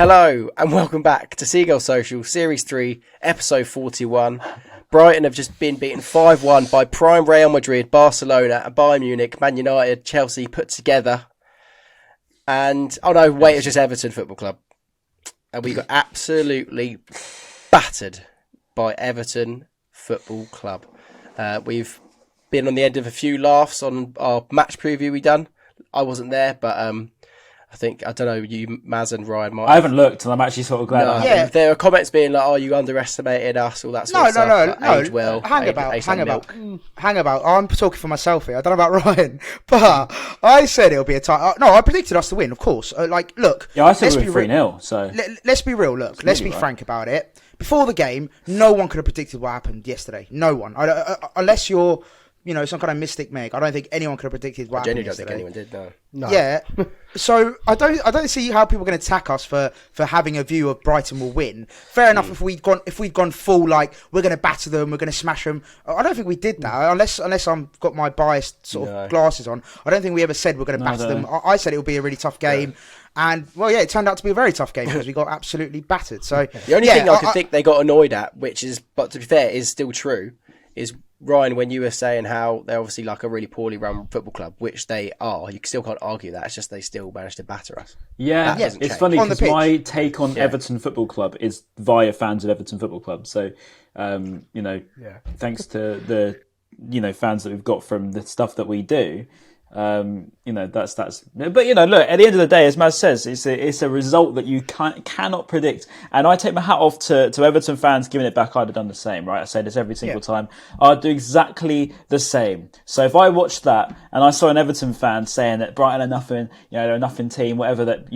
Hello and welcome back to Seagulls Social, Series 3, Episode 41. Brighton have just been beaten 5-1 by prime Real Madrid, Barcelona, and Bayern Munich, Man United, Chelsea put together. And, oh no, wait, it's just Everton Football Club. And we got absolutely battered by Everton Football Club. We've been on the end of a few laughs on our match preview we done. I wasn't there, but I don't know, you, Maz and Ryan might. I haven't looked, and I'm actually sort of glad I haven't. Yeah. There are comments being like, oh, you underestimated us, all that sort of stuff. No. Age well. Hang about. I'm talking for myself here. I don't know about Ryan, but I said it'll be a tie. No, I predicted us to win, of course. Look. Yeah, I said we were 3-0, so. Let's be real, look. Let's be frank about it. Before the game, no one could have predicted what happened yesterday. No one. Unless you're, some kind of mystic Meg. I don't think anyone could have predicted what happened yesterday. I genuinely don't think anyone did, no. Yeah. So I don't see how people are going to attack us for having a view of Brighton will win. Fair enough if we'd gone full like we're going to batter them, we're going to smash them. I don't think we did that unless I've got my biased sort of glasses on. I don't think we ever said we're going to batter them. I said it would be a really tough game. And, it turned out to be a very tough game because we got absolutely battered. So the only thing I could think they got annoyed at, but to be fair, is still true, is Ryan, when you were saying how they're obviously like a really poorly run football club, which they are, you still can't argue that. It's just they still managed to batter us. Yeah, it's funny because my take on Everton Football Club is via fans of Everton Football Club. So, thanks to the, fans that we've got from the stuff that we do. That's. But look. At the end of the day, as Maz says, it's a result that you cannot predict. And I take my hat off to Everton fans giving it back. I'd have done the same, right? I say this every single time. I'd do exactly the same. So if I watched that and I saw an Everton fan saying that Brighton are nothing, they're a nothing team, whatever that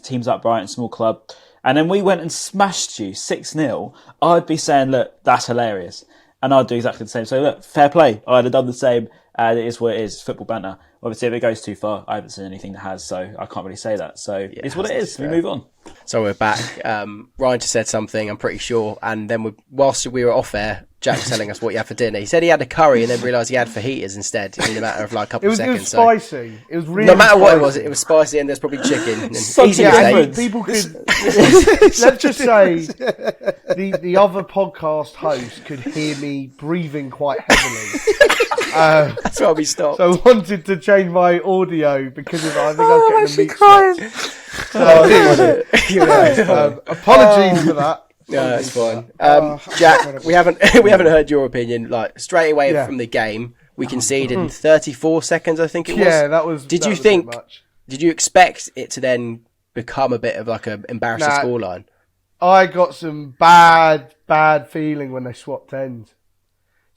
teams like Brighton, small club, and then we went and smashed you 6-0, I'd be saying, look, that's hilarious. And I'd do exactly the same. So look, fair play. I'd have done the same. It is what it is. Football banter. Obviously, if it goes too far, I haven't seen anything that has, so I can't really say that. So it's what it is. We move on. So we're back. Ryan just said something, I'm pretty sure. And then whilst we were off air, Jack was telling us what you had for dinner. He said he had a curry and then realised he had fajitas instead in a matter of like a couple of seconds. It was spicy. It was really no matter spicy. What it was spicy and there's probably chicken. And People could, let's just say, the other podcast host could hear me breathing quite heavily. That's why we stopped. So I wanted to change my audio because of I think I was getting the meat sweats. Apologies for that. No, that's fine. Jack, we haven't heard your opinion. Like straight away from the game, we conceded in 34 seconds. I think it was. Yeah, that was. Did you expect it to then become a bit of like an embarrassing scoreline? I got some bad feeling when they swapped ends.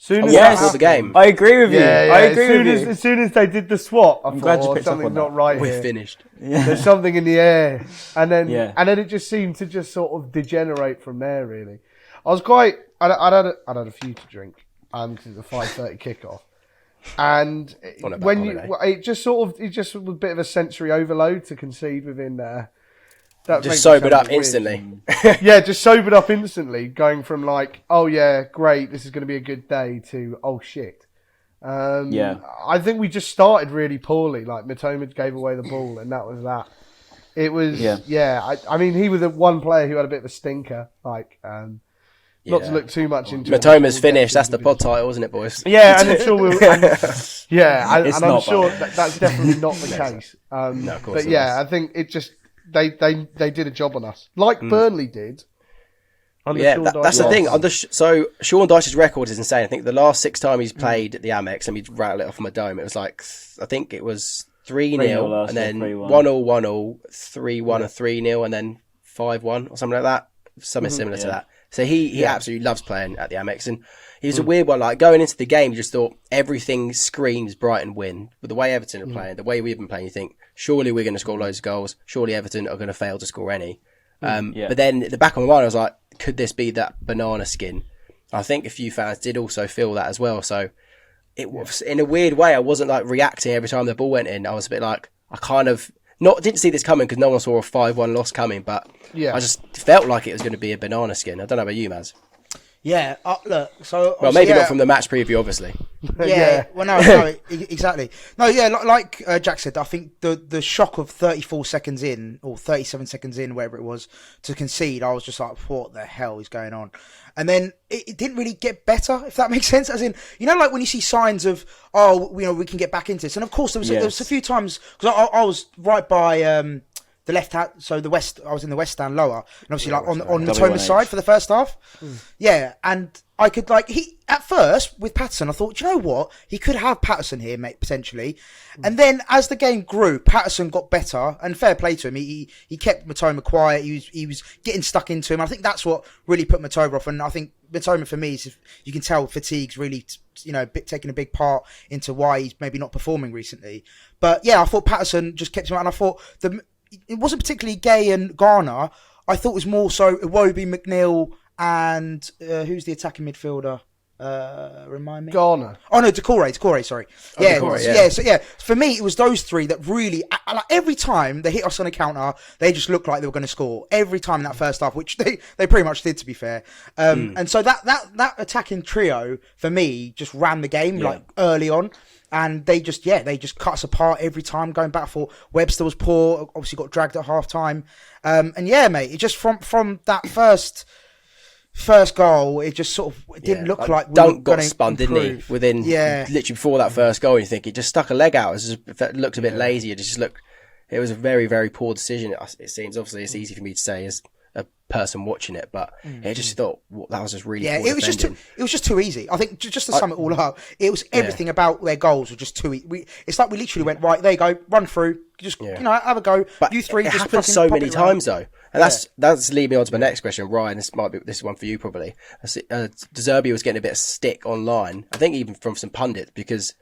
Before the game. I agree with you. I agree with you. As soon as they did the swap, I thought something's not right We're here. finished. Yeah. There's something in the air, and then it just seemed to just sort of degenerate from there. Really, I was quite. I'd had a few to drink, because it's a 5:30 kickoff, and it just was a bit of a sensory overload to concede within there. Just sobered up instantly. Yeah, just sobered up instantly, going from like, oh yeah, great, this is going to be a good day, to oh shit. I think we just started really poorly. Like Mitoma gave away the ball, and that was that. It was I mean, he was the one player who had a bit of a stinker. Like, not to look too much into Mitoma's finished. That's the pod title, isn't it, boys? Yeah, and I'm sure I'm sure that's definitely not the case. No, of course. But I think it just. They did a job on us, like Burnley did. That's the thing. So Sean Dyche's record is insane. I think the last 6 times he's played at the Amex, and we'd rattle it off my dome. It was like I think it was 3-0, and then 1-1, 1-1, 3-1, and 3-0, and then 5-1 or something like that. Something similar to that. So he absolutely loves playing at the Amex, and he was a weird one. Like going into the game, you just thought everything screams Brighton win. But the way Everton are playing, the way we've been playing, you think surely we're going to score loads of goals. Surely Everton are going to fail to score any. But then at the back of my mind, I was like, could this be that banana skin? I think a few fans did also feel that as well. So it was in a weird way. I wasn't like reacting every time the ball went in. I was a bit like I kind of didn't see this coming because no one saw a 5-1 loss coming. But I just felt like it was going to be a banana skin. I don't know about you, Maz. Yeah, look. So well, maybe not from the match preview, obviously. Yeah. Well, no, exactly. No, yeah, like Jack said, I think the shock of 34 seconds in or 37 seconds in, wherever it was, to concede, I was just like, what the hell is going on? And then it didn't really get better, if that makes sense. As in, like when you see signs of, we can get back into this. And of course, there was a few times because I was right by. The left hand, so the west. I was in the west stand lower, and obviously on Mitoma's side for the first half. Yeah, and I could at first with Patterson, I thought, you know what, he could have Patterson here, mate, potentially. And then as the game grew, Patterson got better, and fair play to him. He kept Mitoma quiet. He was getting stuck into him. I think that's what really put Mitoma off. And I think Mitoma for me is, you can tell, fatigue's really taking a big part into why he's maybe not performing recently. But yeah, I thought Patterson just kept him out, and I thought it wasn't particularly Gay and Garner. I thought it was more so Iwobi, McNeil, and who's the attacking midfielder? Remind me. Garner. Oh no, Decore. Sorry. So for me, it was those three that really, every time they hit us on a counter, they just looked like they were going to score every time in that first half, which they pretty much did, to be fair. And so that attacking trio for me just ran the game early on. And they just cut us apart every time, going back for Webster was poor, obviously got dragged at half time. And yeah, mate, it just from that first goal, it just sort of didn't look like Dunk got spun, didn't he? Within literally before that first goal, you think he just stuck a leg out. It looked a bit lazy. It was a very, very poor decision. It seems, obviously it's easy for me to say as a person watching it, but I just thought that was just really poor defending. It was just too easy. I think just to sum it all up, it was everything about their goals were just too easy. It's like we literally went, right, there you go, run through, just have a go. But you three, it just happens so many times though, and that's leading me on to my next question, Ryan. This is one for you probably. Zerbi was getting a bit of stick online, I think even from some pundits, because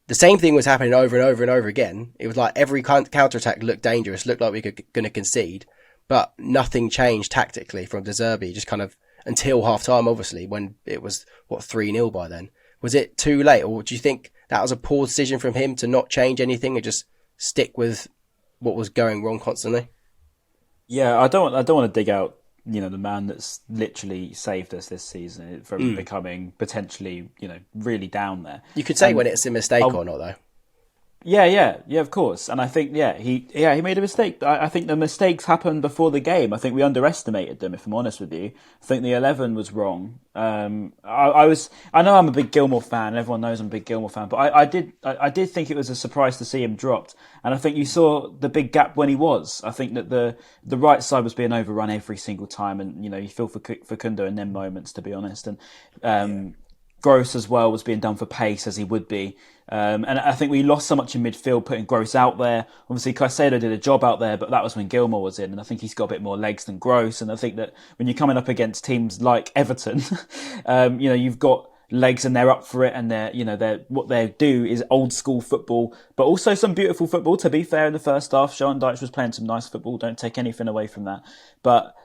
the same thing was happening over and over and over again. It was like every counter attack looked dangerous, looked like we were going to concede. But nothing changed tactically from De Zerbi, just kind of until half-time, obviously, when it was, 3-0 by then. Was it too late, or do you think that was a poor decision from him to not change anything and just stick with what was going wrong constantly? Yeah, I don't want to dig out, the man that's literally saved us this season from becoming potentially, really down there. You could say when it's a mistake or not, though. Yeah, of course. And I think, he made a mistake. I think the mistakes happened before the game. I think we underestimated them, if I'm honest with you. I think the 11 was wrong. I know I'm a big Gilmour fan. Everyone knows I'm a big Gilmour fan, but I did think it was a surprise to see him dropped. And I think you saw the big gap when he was. I think that the right side was being overrun every single time, and you feel for Kundo in them moments, to be honest. And Gross as well was being done for pace, as he would be. And I think we lost so much in midfield, putting Gross out there. Obviously, Caicedo did a job out there, but that was when Gilmour was in, and I think he's got a bit more legs than Gross. And I think that when you're coming up against teams like Everton, you've got legs and they're up for it, and what they do is old school football, but also some beautiful football. To be fair, in the first half, Sean Dyche was playing some nice football. Don't take anything away from that, but.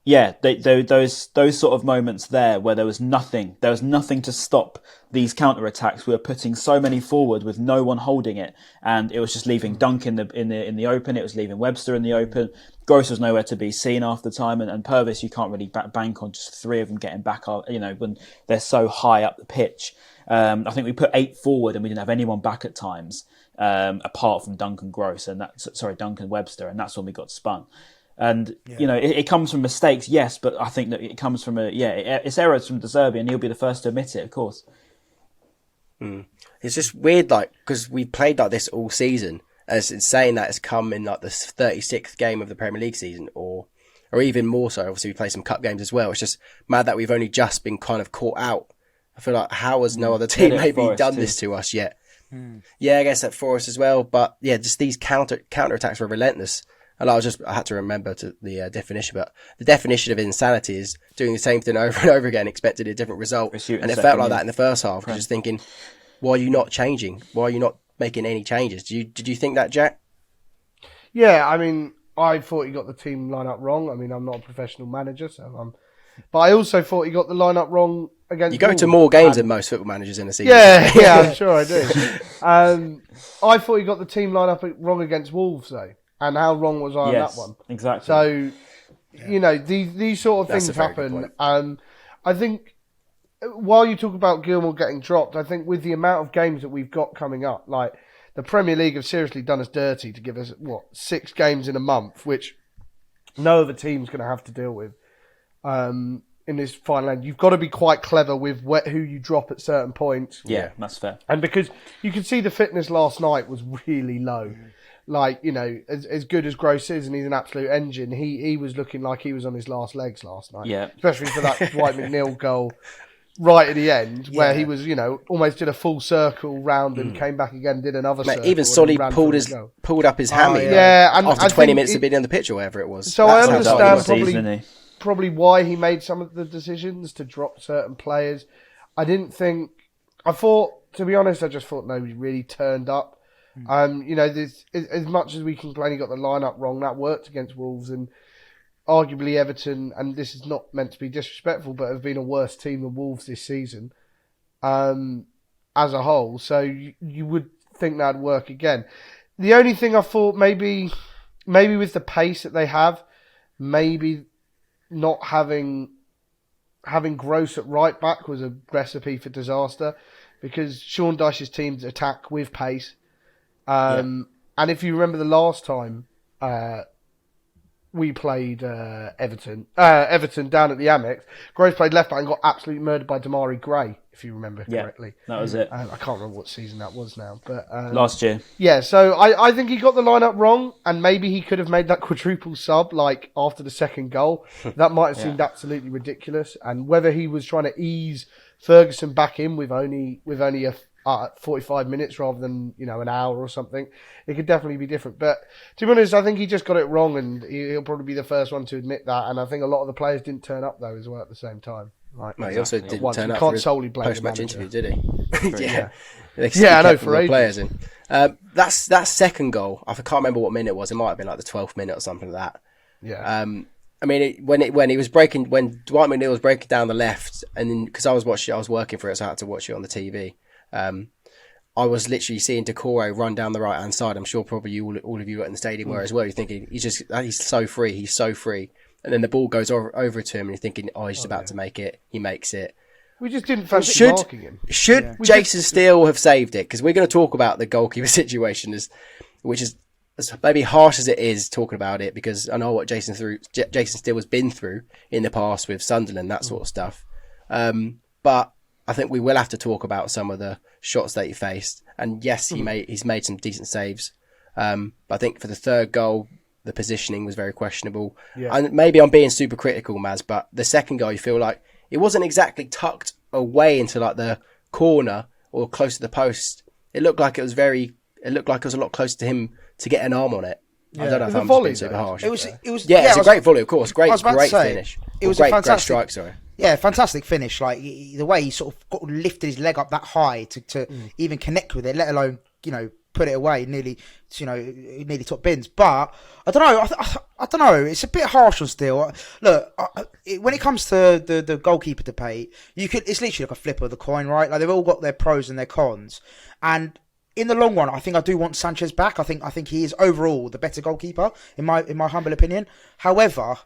Yeah, those sort of moments there where there was nothing to stop these counter attacks. We were putting so many forward with no one holding it, and it was just leaving Dunk in the open. It was leaving Webster in the open. Gross was nowhere to be seen after time, and Purvis you can't really bank on just three of them getting back. When they're so high up the pitch. I think we put 8 forward and we didn't have anyone back at times, apart from Duncan Gross Duncan Webster, and that's when we got spun. And, it comes from mistakes, yes, but I think that it comes from it's errors from De Zerbi, and he'll be the first to admit it, of course. It's just weird, because we played like this all season, and it's saying that it's come in the 36th game of the Premier League season, or even more so. Obviously, we played some cup games as well. It's just mad that we've only just been kind of caught out. I feel like, how has no other team maybe done this to us yet? Yeah, I guess at Forest as well, but yeah, just these counter attacks were relentless. And I had to remember the definition, but the definition of insanity is doing the same thing over and over again, expecting a different result. And it felt like that in the first half. Just thinking, why are you not changing? Why are you not making any changes? Did you think that, Jack? Yeah, I mean, I thought he got the team lineup wrong. I mean, I'm not a professional manager, but I also thought he got the lineup wrong against. You go to more games than most football managers in a season. Yeah, I'm sure I do. I thought he got the team lineup wrong against Wolves, though. And how wrong was I on that one? Exactly. So, these sort of things happen. I think while you talk about Gilmour getting dropped, I think with the amount of games that we've got coming up, like the Premier League have seriously done us dirty to give us 6 games in a month, which no other team's going to have to deal with in this final end. You've got to be quite clever with who you drop at certain points. Yeah, that's fair. And because you can see the fitness last night was really low. Like, you know, as good as Gross is, and he's an absolute engine, he was looking like he was on his last legs last night. Yeah. Especially for that Dwight McNeil goal right at the end, where he was, you know, almost did a full circle round and came back again, did another circle. Even Solly pulled up his hammy and after 20 minutes of being on the pitch or whatever it was. So I understand probably why he made some of the decisions to drop certain players. I thought, to be honest, I just thought nobody really turned up. You know, as much as we complain he got the lineup wrong, that worked against Wolves, and arguably Everton, and this is not meant to be disrespectful, but have been a worse team than Wolves this season as a whole. So you would think that'd work again. The only thing I thought maybe with the pace that they have, maybe not having Gross at right back was a recipe for disaster, because Sean Dyche's teams attack with pace. And if you remember the last time we played Everton down at the Amex, Gross played left back and got absolutely murdered by Damari Gray, if you remember correctly. That was it. I can't remember what season that was now, but last year. Yeah, so I think he got the lineup wrong, and maybe he could have made that quadruple sub like after the second goal. That might have seemed absolutely ridiculous, and whether he was trying to ease Ferguson back in with only a 45 minutes rather than, you know, an hour or something, it could definitely be different. But to be honest, I think he just got it wrong, and he'll probably be the first one to admit that. And I think a lot of the players didn't turn up though as well at the same time. Like, he also didn't turn up for his post-match interview, did he? I know, for ages. Players in. That second goal, I can't remember what minute it was. It might have been like the 12th minute or something like that. Yeah. I mean, when Dwight McNeil was breaking down the left, and then because I was working for it, so I had to watch it on the TV. I was literally seeing Decore run down the right hand side. I'm sure probably all of you were in the stadium were as well. You're thinking he's so free, and then the ball goes over to him, and you're thinking, he's just about to make it. He makes it. We just didn't fancy marking him. Should Jason Steele have saved it? Because we're going to talk about the goalkeeper situation, which is as maybe harsh as it is talking about it, because I know what Jason Steele has been through in the past with Sunderland, that sort of stuff. But I think we will have to talk about some of the shots that he faced. And yes, he's made some decent saves. But I think for the third goal, the positioning was very questionable. Yeah. And maybe I'm being super critical, Maz, but the second goal, you feel like it wasn't exactly tucked away into like the corner or close to the post. It looked like it was a lot closer to him to get an arm on it. Yeah. I don't know if I'm just being super harsh. It's a great volley, of course. Great finish. It was a fantastic great strike, sorry. Yeah, fantastic finish. Like the way he sort of lifted his leg up that high to even connect with it, let alone, you know, put it away nearly top bins. But I don't know. I don't know. It's a bit harsh on Steele. Look, when it comes to the goalkeeper debate, it's literally like a flip of the coin, right? Like they've all got their pros and their cons, and in the long run, I think I do want Sanchez back. I think he is overall the better goalkeeper in my humble opinion. However,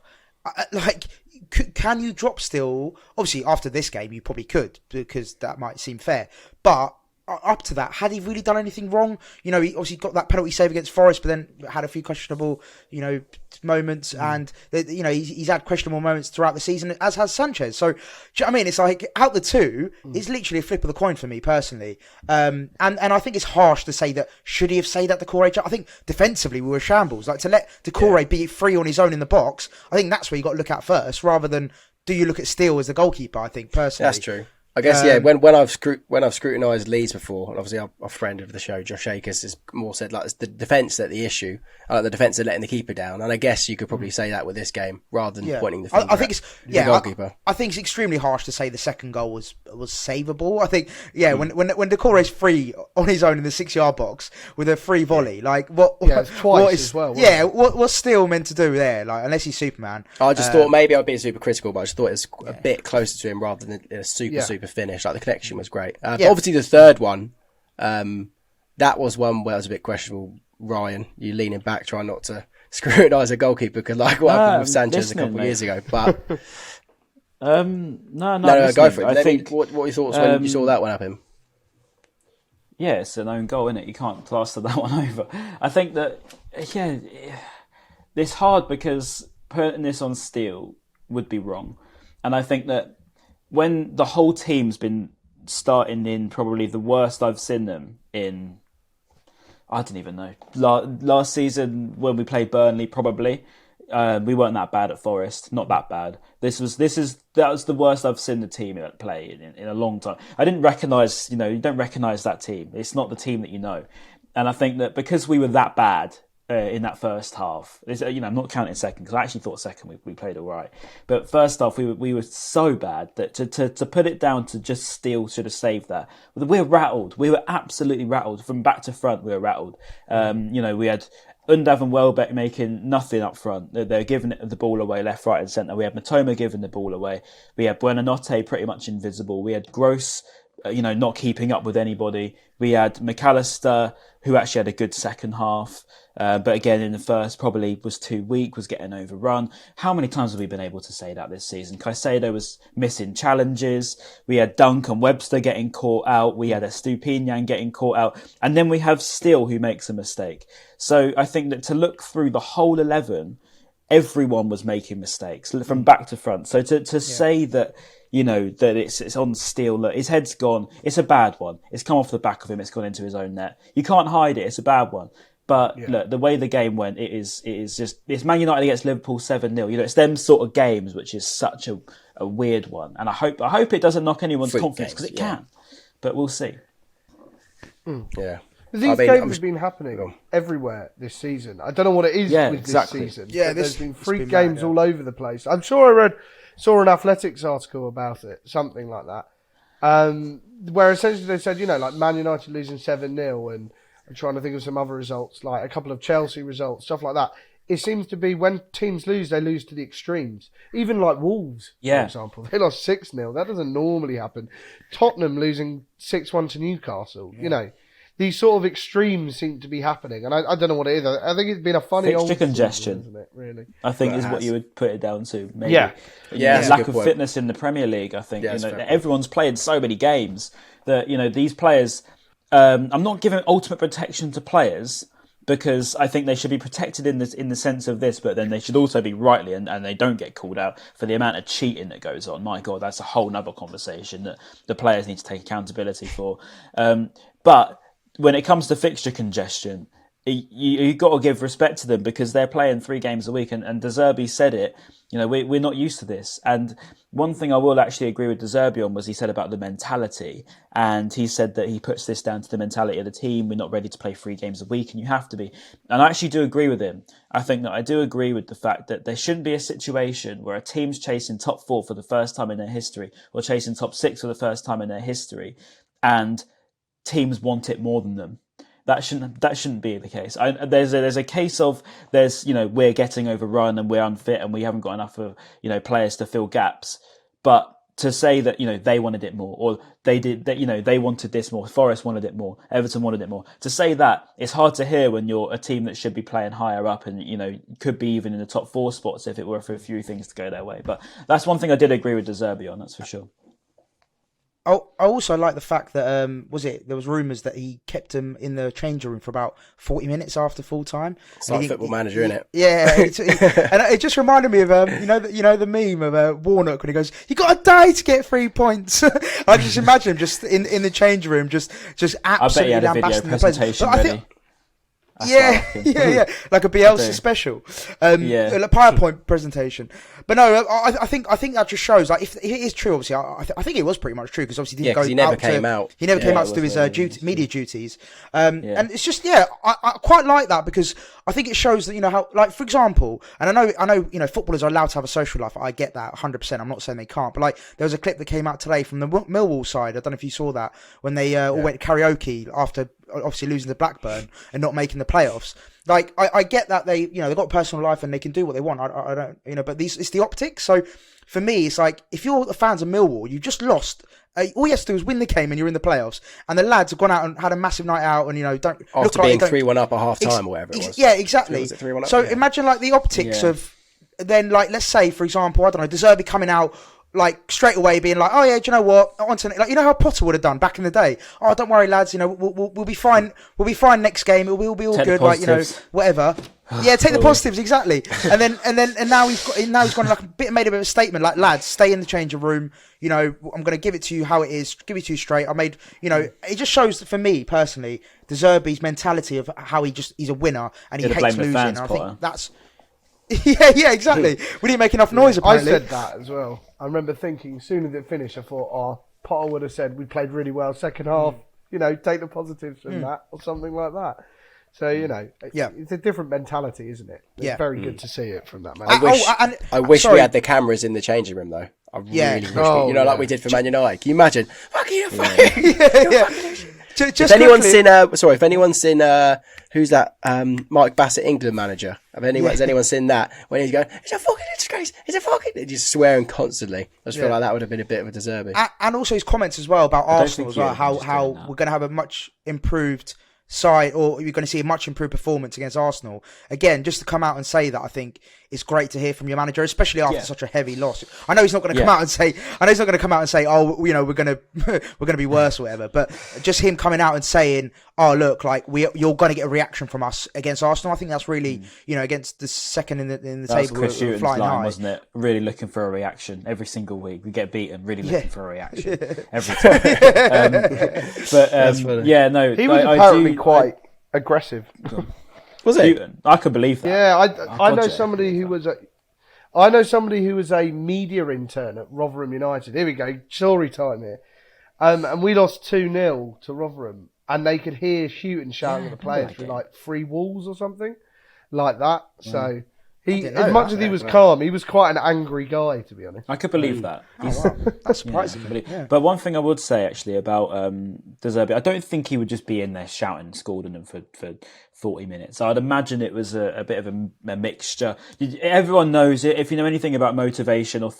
can you drop Steele? Obviously, after this game, you probably could, because that might seem fair. But up to that, had he really done anything wrong? You know, he obviously got that penalty save against Forest, but then had a few questionable, you know, moments, and you know he's had questionable moments throughout the season, as has Sanchez. So, do you know what I mean? It's like out the two, it's literally a flip of the coin for me personally. And I think it's harsh to say that. Should he have saved that Decore? I think defensively we were shambles. Like to let Decore be free on his own in the box, I think that's where you got to look at first, rather than do you look at Steele as the goalkeeper. I think personally, that's true. I guess, when I've scrutinised Leeds before, and obviously our friend of the show, Josh Akers, has more said like it's the defence that the issue, the defence are letting the keeper down, and I guess you could probably say that with this game rather than pointing the finger at the goalkeeper. I think it's extremely harsh to say the second goal was savable. I think when Decore is free on his own in the 6-yard box with a free volley, like what's Steele meant to do there? Like unless he's Superman. I just thought maybe I'd be super critical, but I just thought it was a bit closer to him rather than a super finish. Like the connection was great. But obviously the third one, that was one where it was a bit questionable. Ryan, you leaning back, trying not to scrutinise a goalkeeper, because like what happened with Sanchez a couple of years ago. But No, go for it. I think. What were your thoughts when you saw that one happen? Yeah, it's an own goal, isn't it? You can't plaster that one over. I think that, it's hard because putting this on Steele would be wrong. And I think that when the whole team's been starting in probably the worst I've seen them in, I don't even know. Last season when we played Burnley, probably. We weren't that bad at Forest, not that bad. That was the worst I've seen the team play in a long time. I didn't recognise, you don't recognise that team. It's not the team that you know. And I think that because we were that bad in that first half, I'm not counting second because I actually thought second we played all right. But first half we were so bad that to put it down to just Steele should have saved that. We were rattled. We were absolutely rattled from back to front. We were rattled. We had Undav and Welbeck making nothing up front. They're giving the ball away left, right and centre. We had Matoma giving the ball away. We had Buonanotte pretty much invisible. We had Gross, not keeping up with anybody. We had McAllister, who actually had a good second half. But again, in the first, probably was too weak, was getting overrun. How many times have we been able to say that this season? Caicedo was missing challenges. We had Dunk and Webster getting caught out. We had Estupinian getting caught out. And then we have Steele, who makes a mistake. So I think that to look through the whole 11, everyone was making mistakes from back to front. So to say that, that it's on Steele, look, his head's gone. It's a bad one. It's come off the back of him. It's gone into his own net. You can't hide it. It's a bad one. But look, the way the game went, it's Man United against Liverpool 7-0. It's them sort of games, which is such a weird one. And I hope it doesn't knock anyone's confidence because it can. But we'll see. Yeah. These games have been happening everywhere this season. I don't know what it is this season. Yeah, there's been freak games all over the place. I'm sure I saw an Athletics article about it, something like that, where essentially they said, like Man United losing 7-0 and I'm trying to think of some other results, like a couple of Chelsea results, stuff like that. It seems to be when teams lose, they lose to the extremes. Even like Wolves, for example. They lost 6-0. That doesn't normally happen. Tottenham losing 6-1 to Newcastle. These sort of extremes seem to be happening. And I don't know what it is. I think it's been a funny old season, congestion, isn't it, really? I think is what you would put it down to. Maybe. Yeah. Lack of fitness in the Premier League, I think. Everyone's playing so many games that, these players... I'm not giving ultimate protection to players because I think they should be protected in the sense of this, but then they should also be rightly and they don't get called out for the amount of cheating that goes on. My God, that's a whole nother conversation that the players need to take accountability for. But when it comes to fixture congestion, you've got to give respect to them because they're playing 3 games a week and De Zerbi said it. We're not used to this. And one thing I will actually agree with De Zerbi on was he said about the mentality. And he said that he puts this down to the mentality of the team. We're not ready to play 3 games a week and you have to be. And I actually do agree with him. I think that I do agree with the fact that there shouldn't be a situation where a team's chasing top 4 for the first time in their history or chasing top 6 for the first time in their history and teams want it more than them. That shouldn't be the case. There's a case of we're getting overrun and we're unfit and we haven't got enough of players to fill gaps. But to say that they wanted it more or they did that they wanted this more, Forest wanted it more, Everton wanted it more. To say that it's hard to hear when you're a team that should be playing higher up and could be even in the top 4 spots if it were for a few things to go their way. But that's one thing I did agree with De Zerbi on. That's for sure. I also like the fact that there was rumours that he kept him in the changing room for about 40 minutes after full time. It's like Football Manager, isn't it? Yeah, and it just reminded me of the meme of Warnock when he goes, "You got a day to get 3 points." I just imagine him just in the changing room, just absolutely lambasting the players. I bet he had a video presentation ready. Yeah, like a Bielsa special, a PowerPoint presentation. But no, I think that just shows if it is true. Obviously, I think it was pretty much true because obviously he didn't go. He never came out. He never came out to do his media duties. And it's just I quite like that because I think it shows that how, like, for example, and I know footballers are allowed to have a social life. I get that 100%. I'm not saying they can't, but like there was a clip that came out today from the Millwall side. I don't know if you saw that when they all went to karaoke after obviously losing to Blackburn and not making the playoffs. Like I get that they've got a personal life and they can do what they want. I don't but it's the optics. So for me, it's like if you're the fans of Millwall, you just lost. All you have to do is win the game and you're in the playoffs. And the lads have gone out and had a massive night out and don't after being 3-1 up at half time or whatever it was. Yeah, exactly. Was it 3-1 up? So imagine like the optics of then, like, let's say for example, I don't know, De Zerbi coming out like straight away being like, oh yeah, do you know what? Like, you know how Potter would have done back in the day. Oh, don't worry, lads. You know, we'll be fine. We'll be fine next game. We'll be all good. Like, you know, whatever. Yeah, take the positives, exactly. And now he's gone like made a bit of a statement, like, lads, stay in the changing room. You know, I'm going to give it to you how it is. Give it to you straight. You know, it just shows for me personally, the Zerbi's mentality of how he's a winner and he hates losing. And I think that's. yeah, exactly. We didn't make enough noise, apparently. I said that as well. I remember thinking, as soon as it finished, I thought, Potter would have said we played really well second half. You know, take the positives from that or something like that. So, you know, it's a different mentality, isn't it? It's very good to see it from that man. I wish we had the cameras in the changing room, though. I really wish we, like we did for Man United. Can you imagine? Fucking if anyone's seen, who's that? Mike Bassett, England manager. Has anyone seen that? When he's going, it's a fucking disgrace. It's a fucking. He's just swearing constantly. I just feel like that would have been a bit of a Zerbi. And also his comments as well about Arsenal as well. How we're going to have a much improved side, or you're going to see a much improved performance against Arsenal. Again, just to come out and say that, I think it's great to hear from your manager, especially after such a heavy loss. I know he's not going to come out and say, oh, you know, we're going to be worse or whatever. But just him coming out and saying, oh, look, like you're going to get a reaction from us against Arsenal. I think that's really, you know, against the second in the table. Chris Hughton's flying line, high, wasn't it? Really looking for a reaction every single week. We get beaten, really looking for a reaction every time. He was apparently quite aggressive. Was it? I could believe that. Yeah, I know somebody who was a media intern at Rotherham United. Here we go, story time here. And we lost 2-0 to Rotherham, and they could hear Houghton shouting at the players through like 3 walls or something like that. So he, as much as he was calm, he was quite an angry guy, to be honest. I could believe that. That's surprising. But one thing I would say actually about Zerbi, I don't think he would just be in there shouting and scolding them for 40 minutes. I'd imagine it was a bit of a mixture. Everyone knows it. If you know anything about motivation or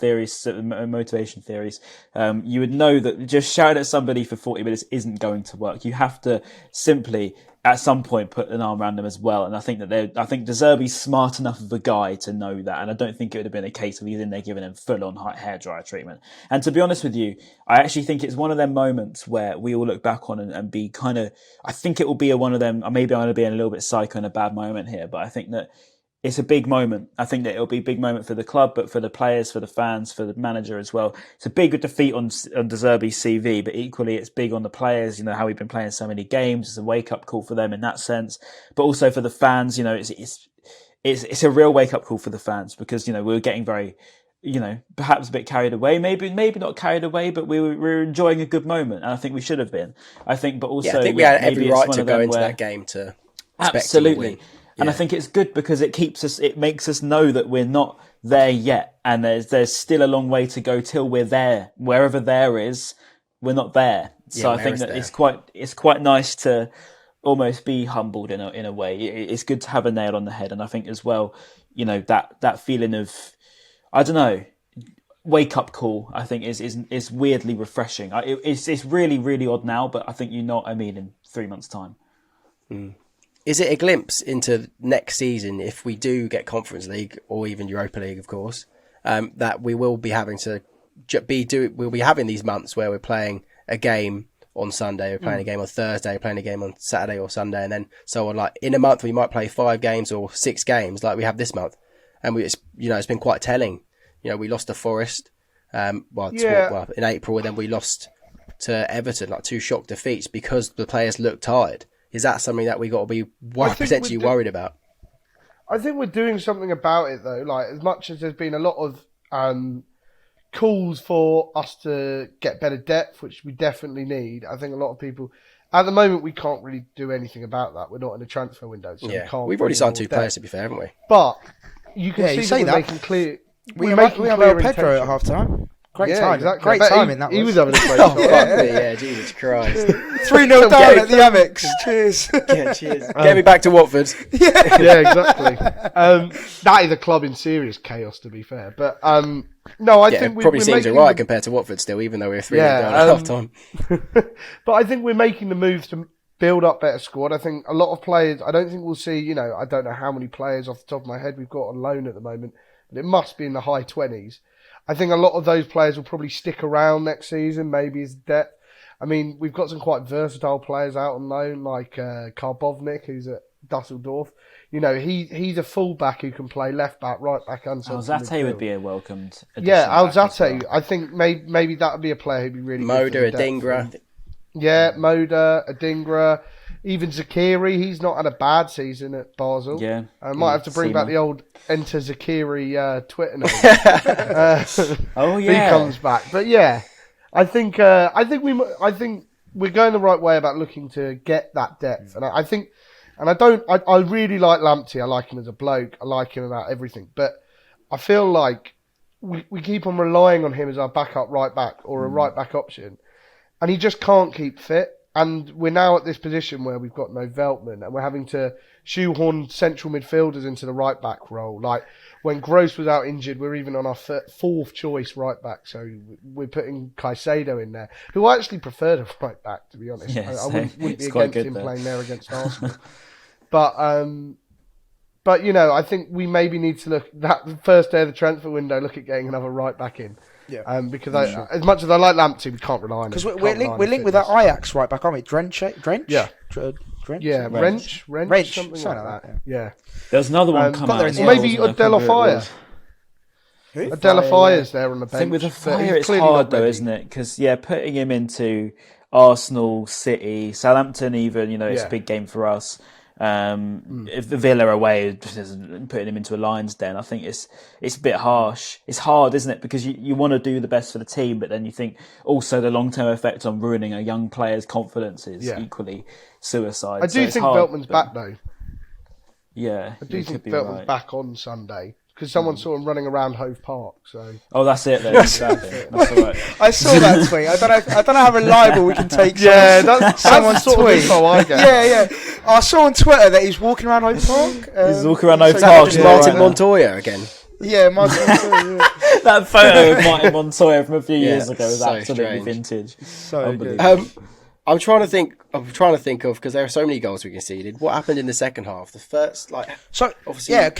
motivation theories, you would know that just shouting at somebody for 40 minutes isn't going to work. You have to simply, at some point, put an arm around them as well. And I think De Zerbi's smart enough of a guy to know that. And I don't think it would have been a case of he's in there giving him full-on hairdryer treatment. And to be honest with you, I actually think it's one of them moments where we all look back on and be kind of, I think it will be one of them, maybe I'm going to be in a little bit psycho and a bad moment here, but I think that it's a big moment. I think that it'll be a big moment for the club, but for the players, for the fans, for the manager as well. It's a big defeat on De Zerbi's CV, but equally it's big on the players, you know, how we've been playing so many games. It's a wake-up call for them in that sense. But also for the fans, you know, it's a real wake-up call for the fans because, you know, we were getting very, you know, perhaps a bit carried away, maybe not carried away, but we were enjoying a good moment. And I think we should have been. I think also... I think we had every right to go into that game to absolutely. And I think it's good because it makes us know that we're not there yet. And there's still a long way to go till we're there. Wherever there is, we're not there. So I think that it's quite nice to almost be humbled in a way. It's good to have a nail on the head. And I think as well, you know, that feeling of, I don't know, wake up call, I think is weirdly refreshing. It's really, really odd now, but I think you know what I mean in 3 months' time. Is it a glimpse into next season if we do get Conference League or even Europa League, of course, that we will be having to we'll be having these months where we're playing a game on Sunday, we're playing a game on Thursday, we're playing a game on Saturday or Sunday, and then so on. Like in a month, we might play 5 games or 6 games, like we have this month, and it's been quite telling. You know, we lost to Forest, in April, and then we lost to Everton, like 2 shock defeats because the players look tired. Is that something that we got to be potentially worried about? I think we're doing something about it though. Like as much as there's been a lot of calls for us to get better depth, which we definitely need. I think a lot of people, at the moment, we can't really do anything about that. We're not in a transfer window, so we've already signed 2 players to be fair, haven't we? But you can see that we're making clear. We have El Pedro at half time. Great time. Exactly. Great timing, that was. He was having a great time. Yeah, Jesus Christ. 3-0 down at the Amex. Cheers. Yeah, cheers. Get me back to Watford. Yeah, exactly. That is a club in serious chaos, to be fair. But no, I think it probably seems alright compared to Watford still, even though we're 3-0 down at half time. But I think we're making the moves to build up better squad. I think a lot of players, I don't think we'll see, you know, I don't know how many players off the top of my head we've got on loan at the moment, but it must be in the high 20s. I think a lot of those players will probably stick around next season, maybe as depth. I mean, we've got some quite versatile players out on loan, like Karbovnik, who's at Dusseldorf. You know, he's a fullback who can play left back, right back, and central midfield. Alzate would be a welcomed addition. Yeah, Alzate. Well. I think maybe that would be a player who'd be really Moda, good. Adingra. Yeah, Moda, Adingra. Even Zakiri, he's not had a bad season at Basel. Yeah. I might have to bring back the old Enter Zakiri Twitter name. Oh yeah. He comes back. But yeah, I think we're going the right way about looking to get that depth. And I really like Lamptey. I like him as a bloke. I like him about everything. But I feel like we keep on relying on him as our backup right back or a right back option. And he just can't keep fit. And we're now at this position where we've got no Veltman and we're having to shoehorn central midfielders into the right back role. Like when Gross was out injured, we're even on our fourth choice right back. So we're putting Caicedo in there, who I actually prefer the right back, to be honest. Yes, I wouldn't be against him playing there against Arsenal. But you know, I think we maybe need to look that first day of the transfer window, look at getting another right back in. Yeah. Because as much as I like Lamptey, we can't rely on him. Because we're linked with that Ajax right back, aren't we? Drench? Yeah. Drench? Yeah, Wrench, something like that. Yeah. There's another one coming out. Or maybe Adelafire. Adelafire's there on the bench. I think with the Fire, it's hard though, isn't it? Because putting him into Arsenal, City, Southampton, even it's a big game for us. If the Villa away, putting him into a Lions den, I think it's a bit harsh. It's hard, isn't it? Because you want to do the best for the team, but then you think also the long-term effect on ruining a young player's confidence is equally suicide. I do think Veltman's back though. Yeah, I do think Veltman's back on Sunday. Because someone saw him running around Hove Park, so... Oh, that's it then. That's all right. I saw that tweet. I don't know how reliable we can take someone's tweet. Yeah. I saw on Twitter that he's walking around Hove Park. He's walking around Hove Park. Martin Montoya again. Yeah, Martin Montoya. That photo of Martin Montoya from a few years ago was so absolutely strange. vintage. So good. I'm trying to think of because there are so many goals we conceded. What happened in the second half? The first, obviously,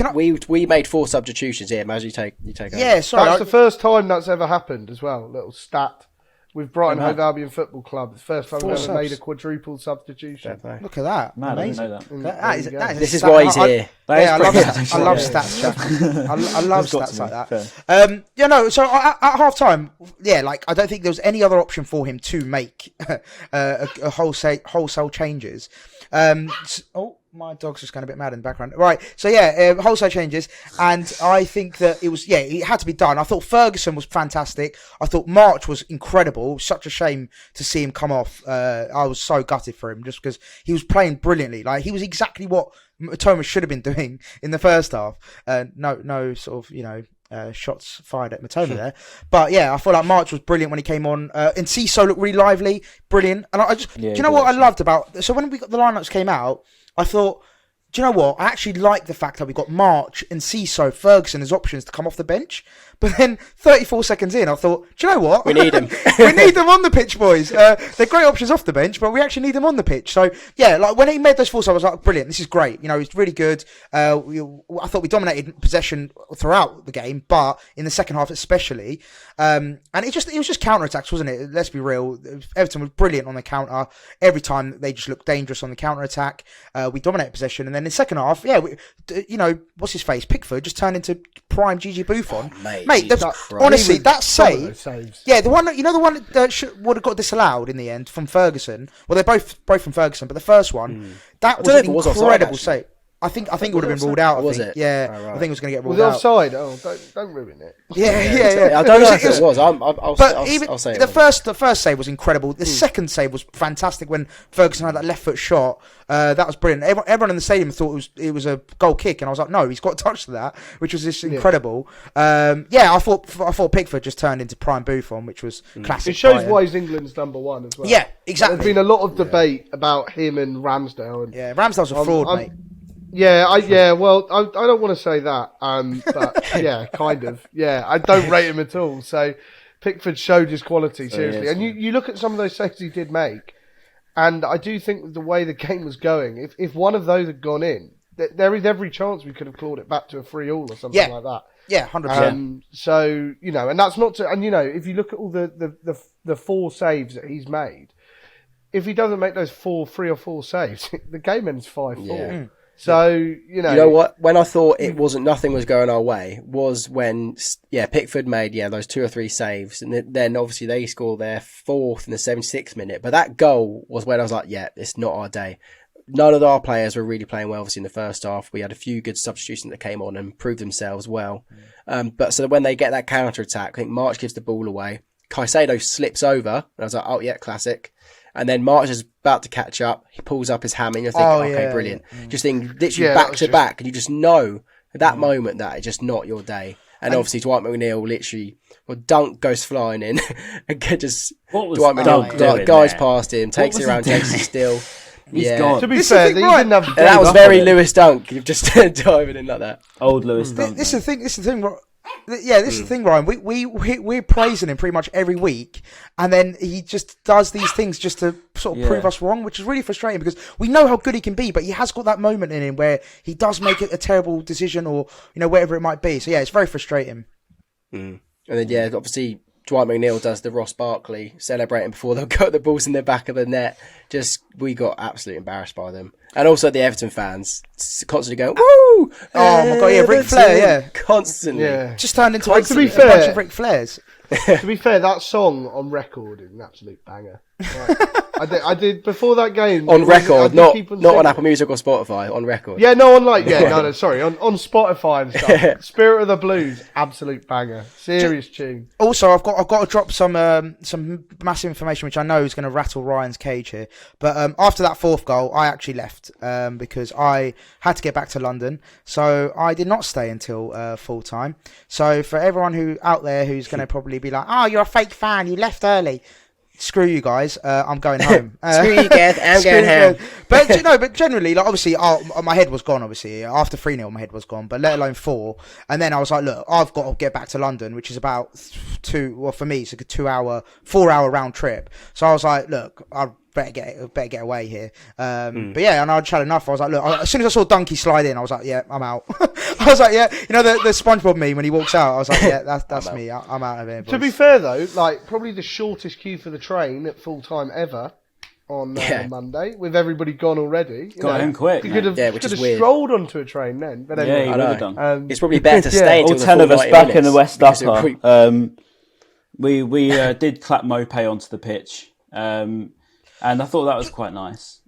we made 4 substitutions here. Maz, you take over. Yeah, sorry. That's the first time that's ever happened as well. Little stat with Brighton Hove Albion Football Club. It's the first time we've ever made a quadruple substitution. Look at that. Man, amazing. I didn't know that. This is why he's here. I love stats, Jack. I love stats like that. So at half time, I don't think there was any other option for him to make a wholesale changes. My dog's just going a bit mad in the background. Right, so wholesale changes, and I think that it had to be done. I thought Ferguson was fantastic. I thought March was incredible. Such a shame to see him come off. I was so gutted for him just because he was playing brilliantly. Like, he was exactly what Thomas should have been doing in the first half. No sort of, shots fired at Matoma there. But I feel like March was brilliant when he came on. And Ciso looked really lively, brilliant. And I just, do you know what I loved about... So when the lineups came out, I thought, do you know what? I actually like the fact that we got March and Ciso, Ferguson as options to come off the bench. But then 34 seconds in, I thought, do you know what? We need them. We need them on the pitch, boys. They're great options off the bench, but we actually need them on the pitch. So, when he made those 4 subs, I was like, brilliant. This is great. It's really good. I thought we dominated possession throughout the game, but in the second half especially. And it was just counter-attacks, wasn't it? Let's be real. Everton was brilliant on the counter. Every time they just looked dangerous on the counter-attack. We dominated possession. And then in the second half, what's his face? Pickford just turned into prime Gigi Buffon. Oh, mate, honestly, that save. The one that would have got disallowed in the end from Ferguson. Well, they're both from Ferguson, but the first one, that was an incredible save. I think it would have been ruled out. Was it? Yeah, right. I think it was going to get ruled out. Was it offside? Oh, don't ruin it. Yeah. I don't know if it was. I'll say it. The first save was incredible. The second save was fantastic when Ferguson had that left foot shot. That was brilliant. Everyone in the stadium thought it was a goal kick, and I was like, no, he's got a touch to that, which was just incredible. I thought Pickford just turned into prime Buffon, which was classic. It shows why he's England's #1 as well. Yeah, exactly. There's been a lot of debate about him and Ramsdale. Ramsdale's a fraud, mate. Well, I don't want to say that, but kind of. I don't rate him at all. So Pickford showed his quality, seriously. And you look at some of those saves he did make, and I do think the way the game was going, if one of those had gone in, there is every chance we could have clawed it back to a 3-3 or something like that. Yeah, 100%. So, and that's not to, and if you look at all the 4 saves that he's made, if he doesn't make those 3 or 4 saves, the game ends 5-4. Yeah. So, you know what? When I thought nothing was going our way was when, Pickford made, those 2 or 3 saves. And then obviously they scored their 4th in the 76th minute. But that goal was when I was like, it's not our day. None of our players were really playing well, obviously, in the first half. We had a few good substitutions that came on and proved themselves well. But so when they get that counter-attack, I think March gives the ball away. Caicedo slips over. And I was like, oh, yeah, classic. And then March is about to catch up. He pulls up his hammy. And I think, brilliant. Just think literally back to back. And you just know at that moment that it's just not your day. And obviously Dwight McNeil literally, dunk goes flying in. And just Dwight McNeil guys past him, takes it around, takes it still. He's gone. To be fair, that was very Lewis Dunk. You've just diving in like that. Old Lewis Dunk. This is the thing. Yeah, this is the thing, Ryan. We're praising him pretty much every week, and then he just does these things just to sort of prove us wrong, which is really frustrating because we know how good he can be, but he has got that moment in him where he does make a terrible decision or whatever it might be. So yeah, it's very frustrating. And then obviously Dwight McNeil does the Ross Barkley celebrating before they'll got the balls in the back of the net. We got absolutely embarrassed by them. And also the Everton fans constantly going, woo! Oh my God, yeah, Ric Flair, yeah. Constantly. Yeah. Just turned into a bunch of Ric Flairs. To be fair, that song on record is an absolute banger. Right. I did before that game. On record, not on Apple Music or Spotify, on record. Yeah, no, sorry, on Spotify and stuff. Spirit of the Blues, absolute banger. Serious tune. Also, I've got to drop some massive information which I know is going to rattle Ryan's cage here. But after that 4th goal, I actually left because I had to get back to London. So I did not stay until full time. So for everyone out there who's going to probably be like, oh, you're a fake fan, you left early. Screw you guys, I'm going home. Screw you guys, I'm going home. But generally, like obviously, my head was gone, obviously. After 3-0, my head was gone, but let alone 4. And then I was like, look, I've got to get back to London, which is about for me, it's like a 4-hour round trip. So I was like, look, I better get away here. But yeah, and I'd had enough. I was like, look, as soon as I saw Donkey slide in, I was like, yeah, I'm out. I was like, yeah, the SpongeBob meme when he walks out, I was like, yeah, that's me. I'm out of here. Boys. To be fair though, like probably the shortest queue for the train at full time ever on Monday, with everybody gone already. Got in quick. You could have strolled onto a train then. But anyway, you would have done. It's probably better to stay until all 10 of us back in the West Upper. We did clap Mopé onto the pitch. And I thought that was quite nice.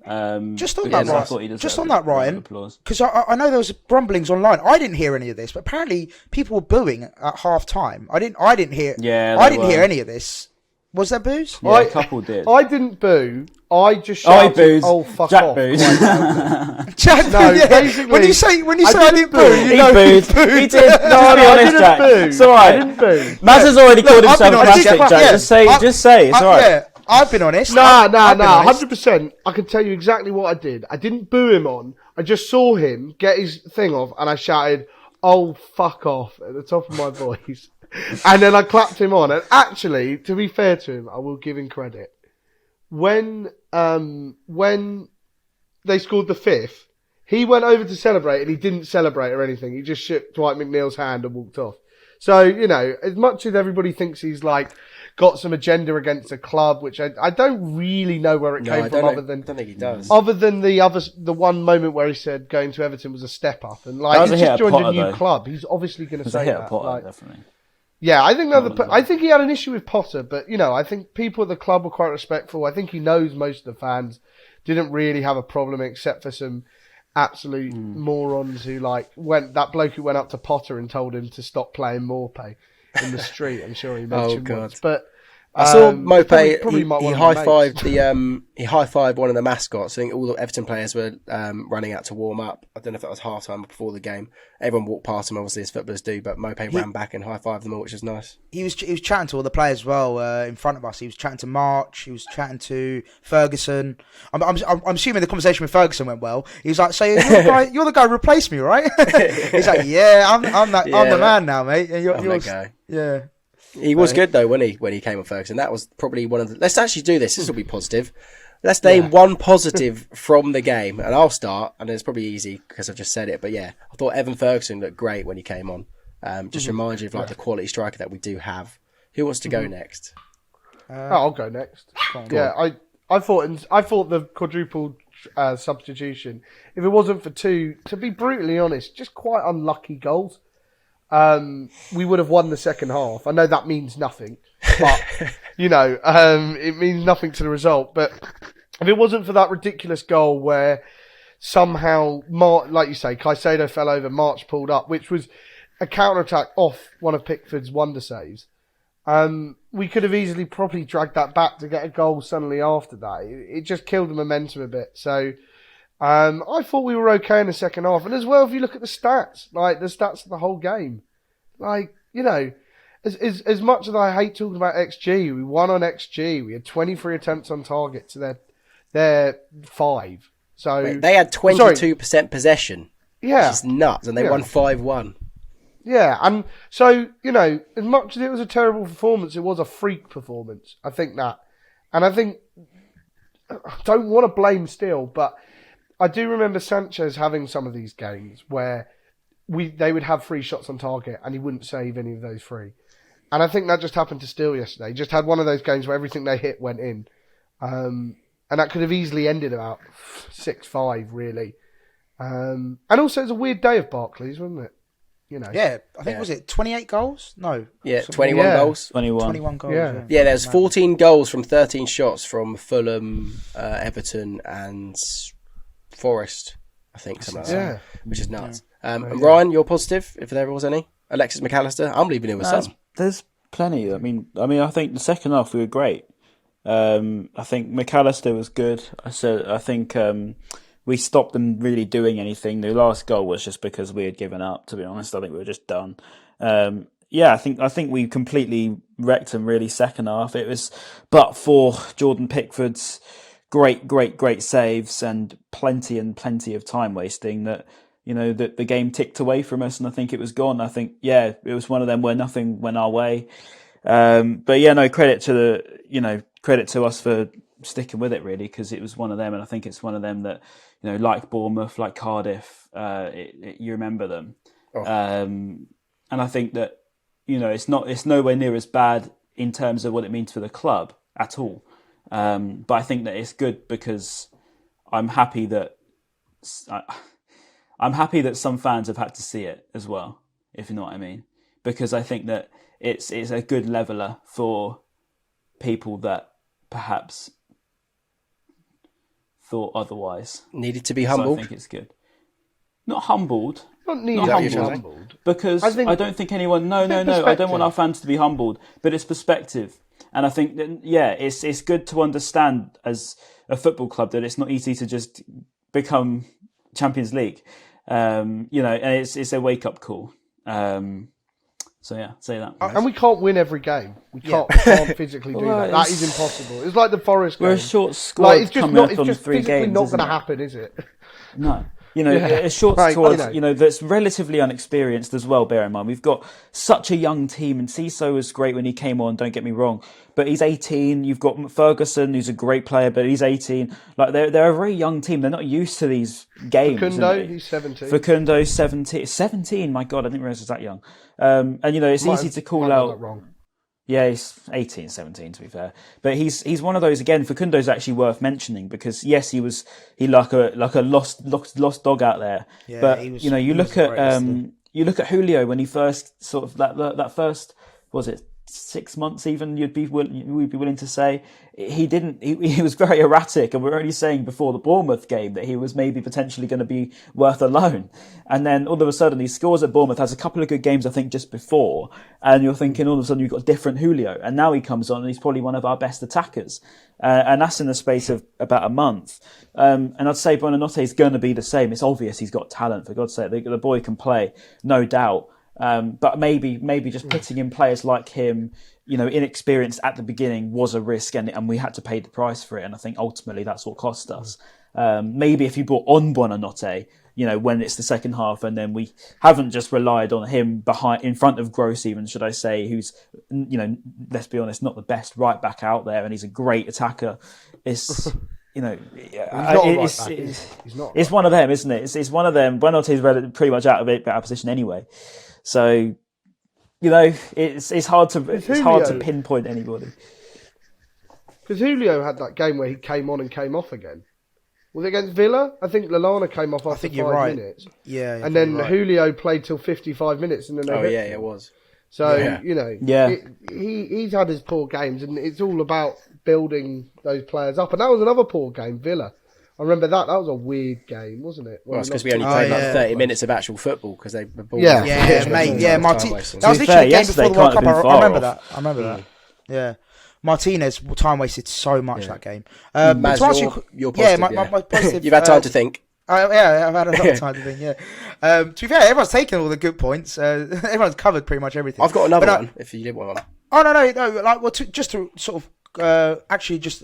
Just on that, Ryan, because I know there was rumblings online. I didn't hear any of this, but apparently people were booing at half time. I didn't hear. Yeah, I didn't hear any of this. Was there boos? Yeah, a couple did. I didn't boo. I just shouted, "Oh fuck Jack off!" Booed. Jack, no, basically. When you say I didn't boo, he booed. He did. No, I didn't Jack. Boo. It's all right. I didn't boo. Maz has already called himself a plastic Jack. Just say. It's all right. Yeah. I've been honest. Nah, 100%. I can tell you exactly what I did. I didn't boo him on. I just saw him get his thing off and I shouted, "Oh, fuck off," at the top of my voice. And then I clapped him on. And actually, to be fair to him, I will give him credit. When they scored the 5th, he went over to celebrate and he didn't celebrate or anything. He just shook Dwight McNeil's hand and walked off. So, as much as everybody thinks he's like, got some agenda against a club, which I don't really know where it came from. I don't think he does. Other than the one moment where he said going to Everton was a step up, and like he's just joined a new club. He's obviously going to say that. Potter, definitely. Yeah, I think he had an issue with Potter, but I think people at the club were quite respectful. I think he knows most of the fans didn't really have a problem, except for some absolute morons who that bloke who went up to Potter and told him to stop playing Morpay in the street. I'm sure he mentioned once. But I saw Mopé. He high fived one of the mascots. I think all the Everton players were running out to warm up. I don't know if it was half time or before the game. Everyone walked past him, obviously as footballers do. But Mopé ran back and high fived them all, which was nice. He was chatting to all the players as well in front of us. He was chatting to March. He was chatting to Ferguson. I'm assuming the conversation with Ferguson went well. He was like, "So you're the guy who replaced me, right?" He's like, "Yeah, I'm the man now, mate." And you're that guy. Yeah. He was good though when he came on Ferguson. That was probably one of the. Let's actually do this. This will be positive. Let's name one positive from the game, and I'll start. And it's probably easy because I've just said it, but yeah, I thought Evan Ferguson looked great when he came on. Just reminds you of like the quality striker that we do have. Who wants to go next? I'll go next. I thought the quadruple substitution, if it wasn't for two, to be brutally honest, just quite unlucky goals. We would have won the second half. I know that means nothing, but it means nothing to the result. But if it wasn't for that ridiculous goal where somehow, like you say, Caicedo fell over, March pulled up, which was a counter-attack off one of Pickford's wonder saves, we could have easily probably dragged that back to get a goal suddenly after that. It just killed the momentum a bit. So I thought we were okay in the second half. And as well, if you look at the stats, like the stats of the whole game, like, as much as I hate talking about XG, we won on XG. We had 23 attempts on target to their 5. So wait, they had 22% possession. Yeah. Which is nuts. And they won 5-1. Yeah, and so, as much as it was a terrible performance, it was a freak performance. I think that. And I think, I don't want to blame Steele, but I do remember Sanchez having some of these games where they would have 3 shots on target and he wouldn't save any of those 3. And I think that just happened to Steele yesterday. He just had one of those games where everything they hit went in. And that could have easily ended about 6-5, really. And also, it's a weird day of Barclays, wasn't it? Yeah, I think, was it 28 goals? No. Yeah, 21 goals. 21 goals. Yeah, there's 14 goals from 13 shots from Fulham, Everton and Forest, I think, something like that, which is nuts. And Ryan, you're positive, if there was any? Alexis McAllister, I'm leaving him with some. There's plenty. I mean, I think the second half we were great. I think McAllister was good. I think we stopped them really doing anything. The last goal was just because we had given up, to be honest. I think we were just done. I think we completely wrecked them really second half. It was but for Jordan Pickford's great saves and plenty of time wasting that that the game ticked away from us, and I think it was gone. I think it was one of them where nothing went our way. Credit to us for sticking with it, really, because it was one of them, and I think it's one of them that like Bournemouth, like Cardiff, you remember them. And I think that it's nowhere near as bad in terms of what it means for the club at all. But I think that it's good because I'm happy that some fans have had to see it as well, if you know what I mean. Because I think that it's a good leveller for people that perhaps thought otherwise. Needed to be humbled. So I think it's good. Not humbled. Not humbled. Because I don't think anyone... No. I don't want our fans to be humbled. But it's perspective. And I think that, it's good to understand as a football club that it's not easy to just become Champions League. And it's a wake-up call. Say that. And we can't win every game. We can't physically do that. That is impossible. It's like the Forest game. We're a short squad coming up on 3 games. It's physically not going to happen, is it? No. A short squad, that's relatively unexperienced as well, bear in mind. We've got such a young team, and Ciso was great when he came on, don't get me wrong. But he's 18. You've got Ferguson, who's a great player, but he's 18. Like, they're a very young team. They're not used to these games. Facundo, he's 17. Facundo, 17. 17, my God, I didn't realise he was that young. It's easy to call out... wrong. Yeah, he's 18, 17 to be fair. But he's one of those, again, Facundo's actually worth mentioning because yes, he like a lost dog out there. Yeah, but you look at Julio when he first sort of that first, was it 6 months even, we'd be willing to say he was very erratic, and we're only saying before the Bournemouth game that he was maybe potentially going to be worth a loan, and then all of a sudden he scores at Bournemouth, has a couple of good games I think just before, and you're thinking all of a sudden you've got a different Julio, and now he comes on and he's probably one of our best attackers, and that's in the space of about a month. And I'd say Buonanotte is going to be the same. It's obvious he's got talent, for God's sake. The boy can play, no doubt. But maybe just putting in players like him, inexperienced at the beginning was a risk, and we had to pay the price for it. And I think ultimately that's what cost us. Maybe if you brought on Buonanotte, when it's the second half, and then we haven't just relied on him in front of Gross, even, should I say, who's, let's be honest, not the best right back out there, and he's a great attacker. It's it's one of them, isn't it? It's one of them. Buenos team's pretty much out of position anyway. So, it's hard to pinpoint anybody. Because Julio had that game where he came on and came off again. Was it against Villa? I think Lallana came off after 5 minutes. Yeah. And then Julio played till 55 minutes and then it was. So, he's had his poor games, and it's all about building those players up. And that was another poor game, Villa. I remember that. That was a weird game, wasn't it? Well, it's because we only played 30 minutes of actual football because they were mate. Yeah, Martinez. That was literally the game before the World Cup. I remember that. Yeah. Martinez time wasted so much that game. Maz, you're positive, my positive. You've had time to think. I've had a lot of time to think. Yeah. To be fair, everyone's taken all the good points. Everyone's covered pretty much everything. I've got another one. If you did want one. Oh no. Just to sort of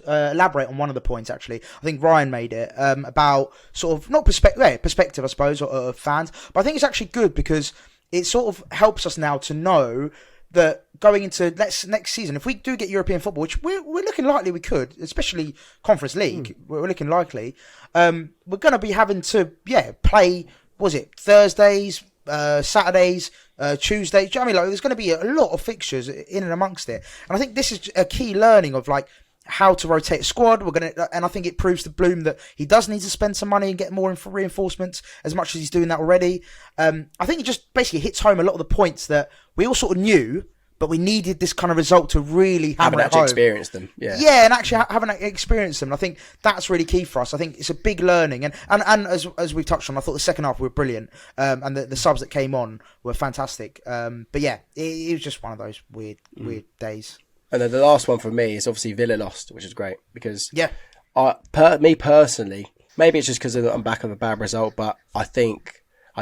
elaborate on one of the points. Actually, I think Ryan made it about sort of not perspective, I suppose, of fans. But I think it's actually good because it sort of helps us now to know that going into next season, if we do get European football, which we're looking likely we could, especially Conference League, we're looking likely, we're going to be having to play, Thursdays, Saturdays, Tuesdays. Do you know what I mean? Like, there's going to be a lot of fixtures in and amongst it, and I think this is a key learning of how to rotate a squad. And I think it proves to Bloom that he does need to spend some money and get more reinforcements as much as he's doing that already. I think it just basically hits home a lot of the points that we all sort of knew, but we needed this kind of result to really hammer it home. Experienced them, and actually having experienced them. I think that's really key for us. I think it's a big learning, and as we've touched on, I thought the second half were brilliant, and the subs that came on were fantastic. But yeah, it was just one of those weird days. And then the last one for me is obviously Villa lost, which is great because me personally, maybe it's just because I'm back of a bad result, but I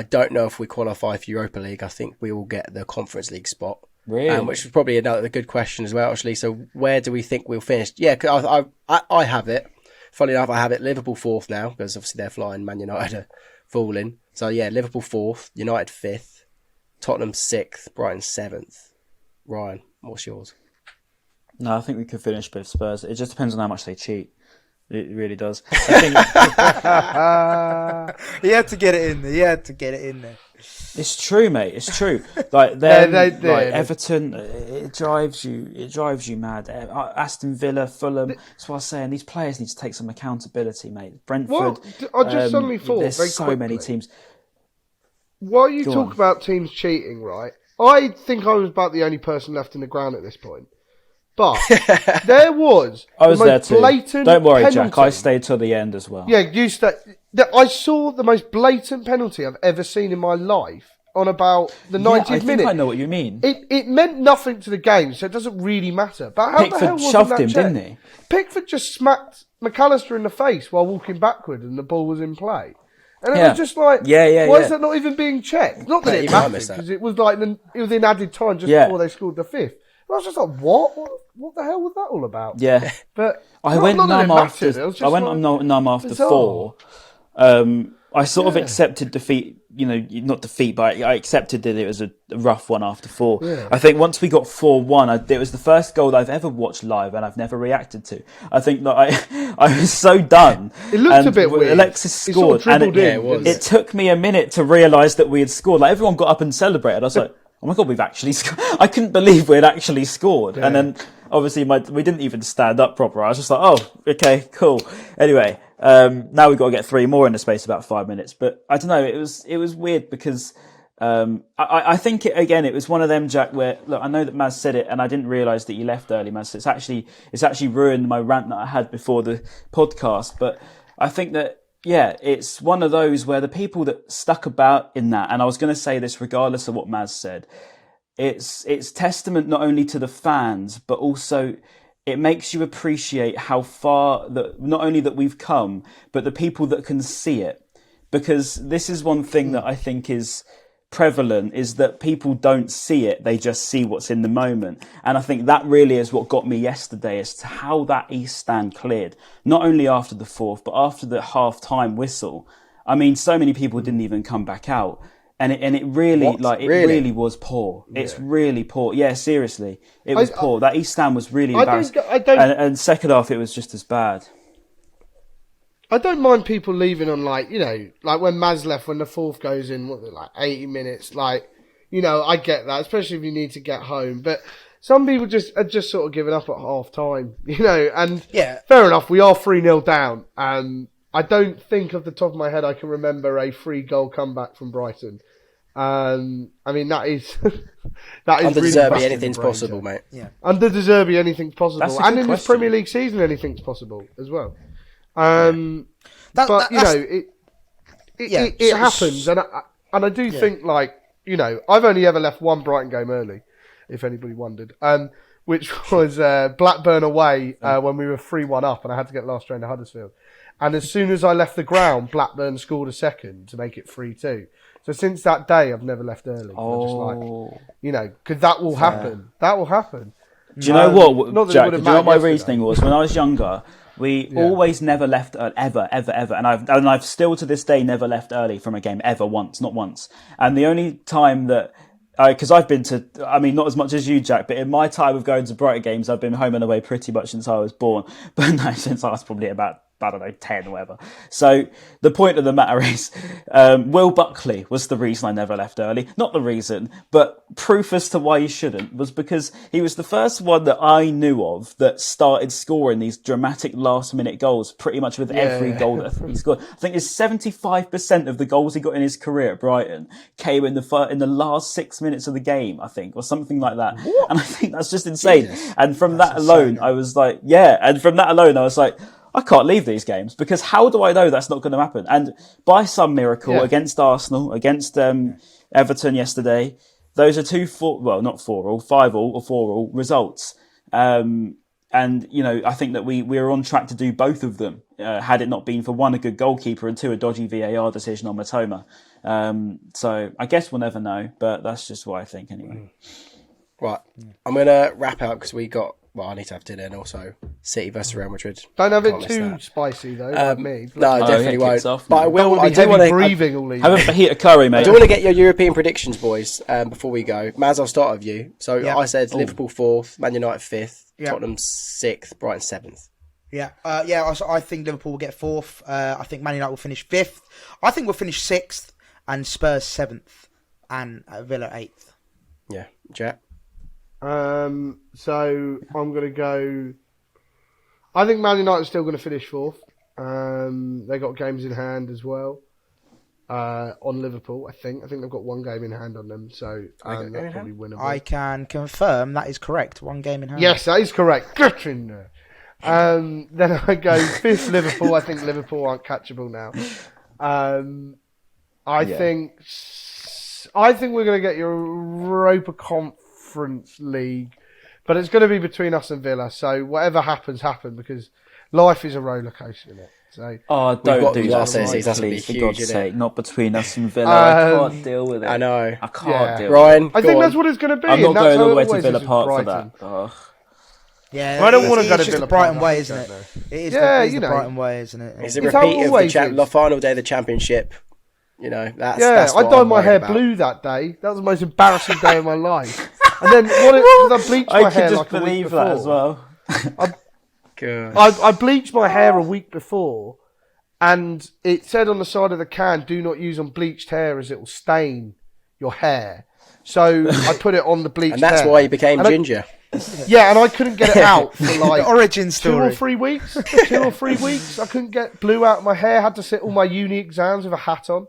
don't know if we qualify for Europa League. I think we will get the Conference League spot. Really? Which is probably another good question as well, actually. So where do we think we'll finish? Yeah, I have it. Funny enough, I have it Liverpool 4th now because obviously they're flying. Man United are falling. So yeah, Liverpool 4th, United 5th, Tottenham 6th, Brighton 7th. Ryan, what's yours? No, I think we could finish with Spurs. It just depends on how much they cheat. It really does. I think he had to get it in there. It's true, mate. It's true. Like Everton, it drives you mad. Aston Villa, Fulham. That's what I was saying. These players need to take some accountability, mate. Brentford. I just suddenly thought there's very so quickly, many teams. While you talk about teams cheating, right? I think I was about the only person left in the ground at this point. But there was I was there too. Blatant Don't worry, penalty. Jack. I stayed till the end as well. Yeah, you stayed. I saw the most blatant penalty I've ever seen in my life on about the 90th minute. I think I know what you mean. It meant nothing to the game, so it doesn't really matter. But how Pickford the hell wasn't shoved that him, checked? didn't he? Pickford just smacked McAllister in the face while walking backward, and the ball was in play. And it was just like, why is that not even being checked? Not that it mattered, because it was in added time just before they scored the 5th. I was just like, what? What the hell was that all about? Yeah. But I went numb after 4. I sort of accepted defeat, not defeat, but I accepted that it was a rough one after 4. Yeah. I think once we got 4-1, it was the first goal that I've ever watched live and I've never reacted to. I think that I was so done. It looked a bit weird. Alexis scored, sort of it took me a minute to realise that we had scored. Like, everyone got up and celebrated. I was like, oh my God, we've actually scored. I couldn't believe we had actually scored. Yeah. And then obviously we didn't even stand up proper. I was just like, oh, okay, cool. Anyway, now we've got to get 3 more in the space of about 5 minutes. But I don't know, it was weird because I think it was one of them, Jack, where, look, I know that Maz said it and I didn't realise that you left early, Maz. So it's actually ruined my rant that I had before the podcast. But I think that, it's one of those where the people that stuck about in that, and I was going to say this regardless of what Maz said, it's testament not only to the fans, but also it makes you appreciate how far that not only that we've come, but the people that can see it. Because this is one thing that I think is prevalent, is that people don't see it, they just see what's in the moment. And I think that really is what got me yesterday as to how that East Stand cleared, not only after the 4th, but after the half-time whistle. I mean, so many people didn't even come back out. And it really, really was poor. Yeah. It's really poor. Yeah, seriously. It was poor. That East Stand was really embarrassing. And second half, it was just as bad. I don't mind people leaving on like when Maz left, when the fourth goes in, 80 minutes, I get that, especially if you need to get home. But some people are just sort of giving up at half time, and fair enough, we are 3-0 down. I don't think off the top of my head I can remember a 3-goal comeback from Brighton. I mean, that is under really Zerbi, anything's possible, mate. Yeah, under Zerbi, anything's possible, and in this Premier League season, anything's possible as well. It happens, and I do think I've only ever left one Brighton game early, if anybody wondered, which was Blackburn away when we were 3-1 up, and I had to get last train to Huddersfield. And as soon as I left the ground, Blackburn scored a second to make it 3-2. So since that day, I've never left early. Oh, because that will happen. That will happen. Do you know what, Jack? Do you know what my reasoning was when I was younger? We always never left ever, and I've still to this day never left early from a game ever once, not once. And the only time that, because I've been to, I mean, not as much as you, Jack, but in my time of going to Brighton games, I've been home and away pretty much since I was born. But no, since I was probably about, I don't know, 10 or whatever. So the point of the matter is, Will Buckley was the reason I never left early. Not the reason, but proof as to why you shouldn't, was because he was the first one that I knew of that started scoring these dramatic last-minute goals pretty much with every goal that he scored. I think it's 75% of the goals he got in his career at Brighton came in the last 6 minutes of the game, I think, or something like that. What? And I think that's just insane. Jesus. And from that alone, I was like, I can't leave these games, because how do I know that's not going to happen? And by some miracle, against Arsenal, against Everton yesterday, those are 5-4 results. And, I think that we were on track to do both of them, had it not been for one, a good goalkeeper, and two, a dodgy VAR decision on Matoma. So I guess we'll never know, but that's just what I think anyway. Right. I'm going to wrap out because I need to have dinner, and also City versus Real Madrid. Don't have it too spicy though, like me. No, definitely won't. Off, but I will. I do want to breathing all evening. Have a fajita curry, mate. I do want to get your European predictions, boys. Before we go, Maz, I'll start with you. So I said Liverpool 4th, Man United 5th, Tottenham 6th, Brighton 7th. I think Liverpool will get 4th. I think Man United will finish 5th. I think we'll finish 6th, and Spurs 7th, and Villa 8th. Yeah, Jack. So I'm going to go. I think Man United are still going to finish 4th. They got games in hand as well. On Liverpool, I think they've got one game in hand on them, so that's probably winnable. I can confirm that is correct. One game in hand. Yes, that is correct. Get in there. Then I go 5th Liverpool. I think Liverpool aren't catchable now. I think we're going to get your Europa Conference League, but it's going to be between us and Villa. So whatever happens, because life is a roller coaster, isn't it? So don't do that, please, for God's sake. Not between us and Villa. I can't deal with it. I know. I can't deal Ryan, with it. I think that's what it's going to be. I'm not going all the way to Villa Park for that. Ugh. Yeah, I don't want to go to Villa the Brighton way, isn't it? It is the Brighton way, isn't it? It's a repeat of the final day of the Championship. That's I dyed my hair blue that day. That was the most embarrassing day of my life. And then because I bleached my hair like a week before. I could just believe that as well. I bleached my hair a week before, and it said on the side of the can, "Do not use on bleached hair as it will stain your hair." So I put it on the bleached hair. And that's why you became ginger. And I couldn't get it out for like the origin story. 2 or 3 weeks. 2 or 3 weeks. I couldn't get blue out of my hair. Had to sit all my uni exams with a hat on.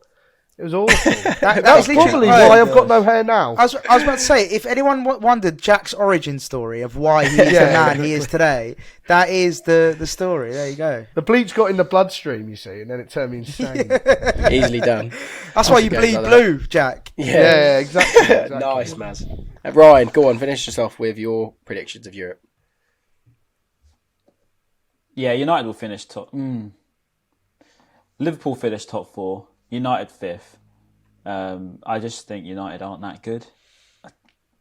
It was awful. That's probably why I've got no hair now. I was about to say, if anyone wondered Jack's origin story of why he is the man he is today, that is the story. There you go. The bleach got in the bloodstream, you see, and then it turned me insane. Easily done. That's why you bleed blue, Jack. Yeah, exactly. Nice, Maz. Ryan, go on, finish us off with your predictions of Europe. Yeah, United will finish top. Liverpool finish top 4. United 5th. I just think United aren't that good. I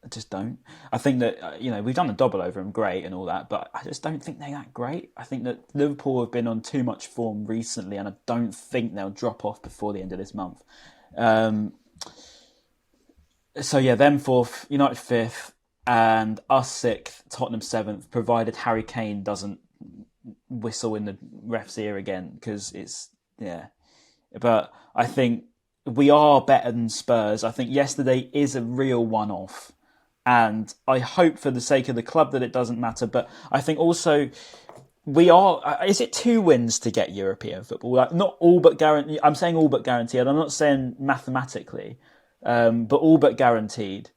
just don't. I think that, we've done a double over them, great and all that, but I just don't think they're that great. I think that Liverpool have been on too much form recently, and I don't think they'll drop off before the end of this month. Them 4th, United 5th, and us 6th, Tottenham 7th, provided Harry Kane doesn't whistle in the ref's ear again, because it's But I think we are better than Spurs. I think yesterday is a real one-off, and I hope for the sake of the club that it doesn't matter. But I think also we are. Is it 2 wins to get European football? Like, not all but guaranteed. I'm saying all but guaranteed. I'm not saying mathematically, but all but guaranteed.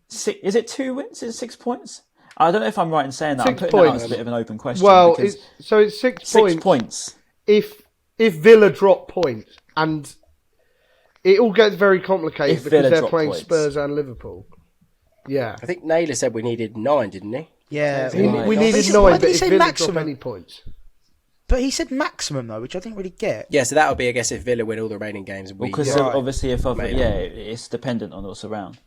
Is it 2 wins? Is it 6 points? I don't know if I'm right in saying that. 6 I'm putting points. that out as a bit of an open question. Well, it's 6 points. 6 points. If Villa drop points, and it all gets very complicated because they're playing points. Spurs and Liverpool. Yeah. I think Naylor said we needed 9, didn't he? Yeah. We needed 9, but if Villa drop any points. But he said maximum, though, which I didn't really get. Yeah, so that would be, I guess, if Villa win all the remaining games. Because obviously, it's dependent on what's around.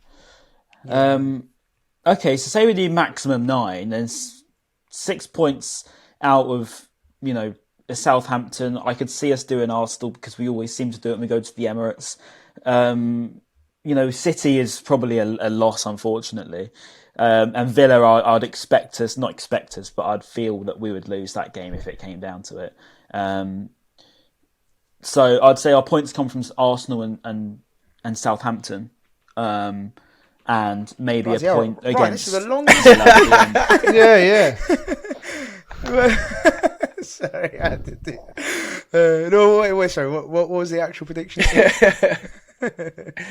Okay, so say we do maximum 9, then 6 points out of, a Southampton. I could see us doing Arsenal because we always seem to do it when we go to the Emirates. City is probably a loss, unfortunately. And Villa, I'd expect us, not expect us, but I'd feel that we would lose that game if it came down to it. So I'd say our points come from Arsenal and Southampton. And maybe a point against... Right, this is the longest... Yeah. Sorry, I had to do... wait, sorry, what was the actual prediction?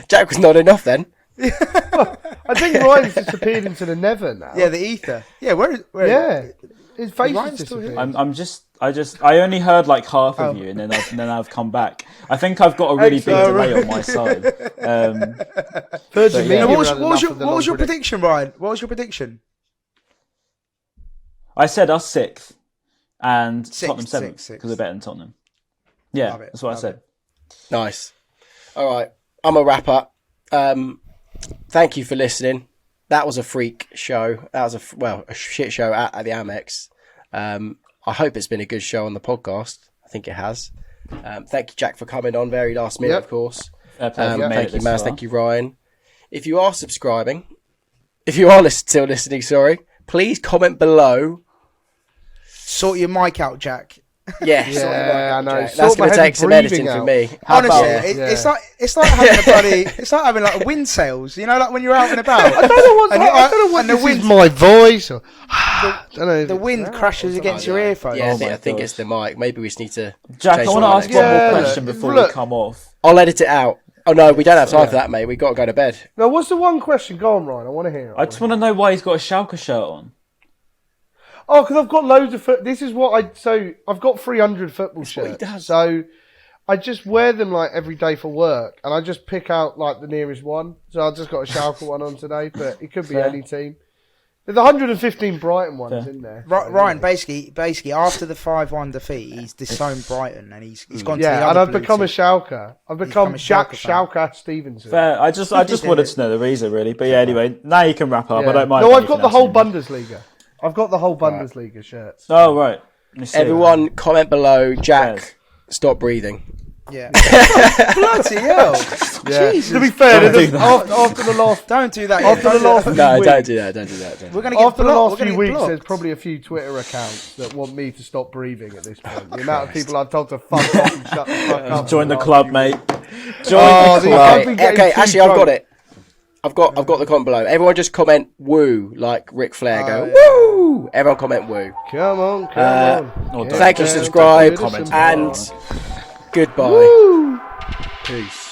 Jack was not enough then. I think Ryan's disappeared into the nether now. Yeah, the ether. Yeah, where his face is disappeared. I only heard like half of you, and then I've come back. I think I've got a really big delay on my side. What was your prediction, Ryan? What was your prediction? I said us 6th and Tottenham 7th because they're better than Tottenham. Yeah, that's what I said. Nice. All right, I'm a wrap up. Thank you for listening. That was a freak show. That was a shit show at the Amex. I hope it's been a good show on the podcast. I think it has. Thank you, Jack, for coming on very last minute, of course. Thank you, Maz. Thank you, Ryan. If you are subscribing, if you are still listening, please comment below. Sort your mic out, Jack. Yeah, I know. That's going to take some editing from me. Honestly, it's like having it's like having like wind sails. Like when you're out and about. I don't know what this is my voice. Or, the wind crashes against your earphones. Yeah, I think it's the mic. Maybe we just need to. Jack, I want to ask one more question before we come off. I'll edit it out. Oh no, we don't have time for that, mate. We've got to go to bed. Now, what's the one question? Go on, Ryan. I want to hear it. I just want to know why he's got a Schalke shirt on. Oh, because I've got loads of This is what I've got 300 football shirts. So I just wear them like every day for work, and I just pick out like the nearest one. So I just got a Schalke one on today, but it could be any team. There's 115 Brighton ones in there. Ryan, basically, after the 5-1 defeat, he's disowned Brighton, and he's gone to the other and I've blue become team. a Schalke. I've become Jack Schalke Stevenson. Fair. I just wanted to know the reason, really. But anyway, now you can wrap up. I don't mind. No, I've got the whole Bundesliga. I've got the whole Bundesliga shirts. Oh, right. Everyone, comment below. Jack, stop breathing. Yeah. Bloody hell. Yeah. Jesus. To be fair, after the last... Don't do that. After the last few weeks, don't do that. We're going to get after the last few weeks, there's probably a few Twitter accounts that want me to stop breathing at this point. The amount of people I've told to fuck off and shut the fuck up. Join the club, mate. Join the club. Okay, actually, I've got it. I've got the comment below. Everyone just comment woo, like Ric Flair go woo. Everyone comment woo. Come on. Thank you, subscribe, and goodbye. Woo. Peace.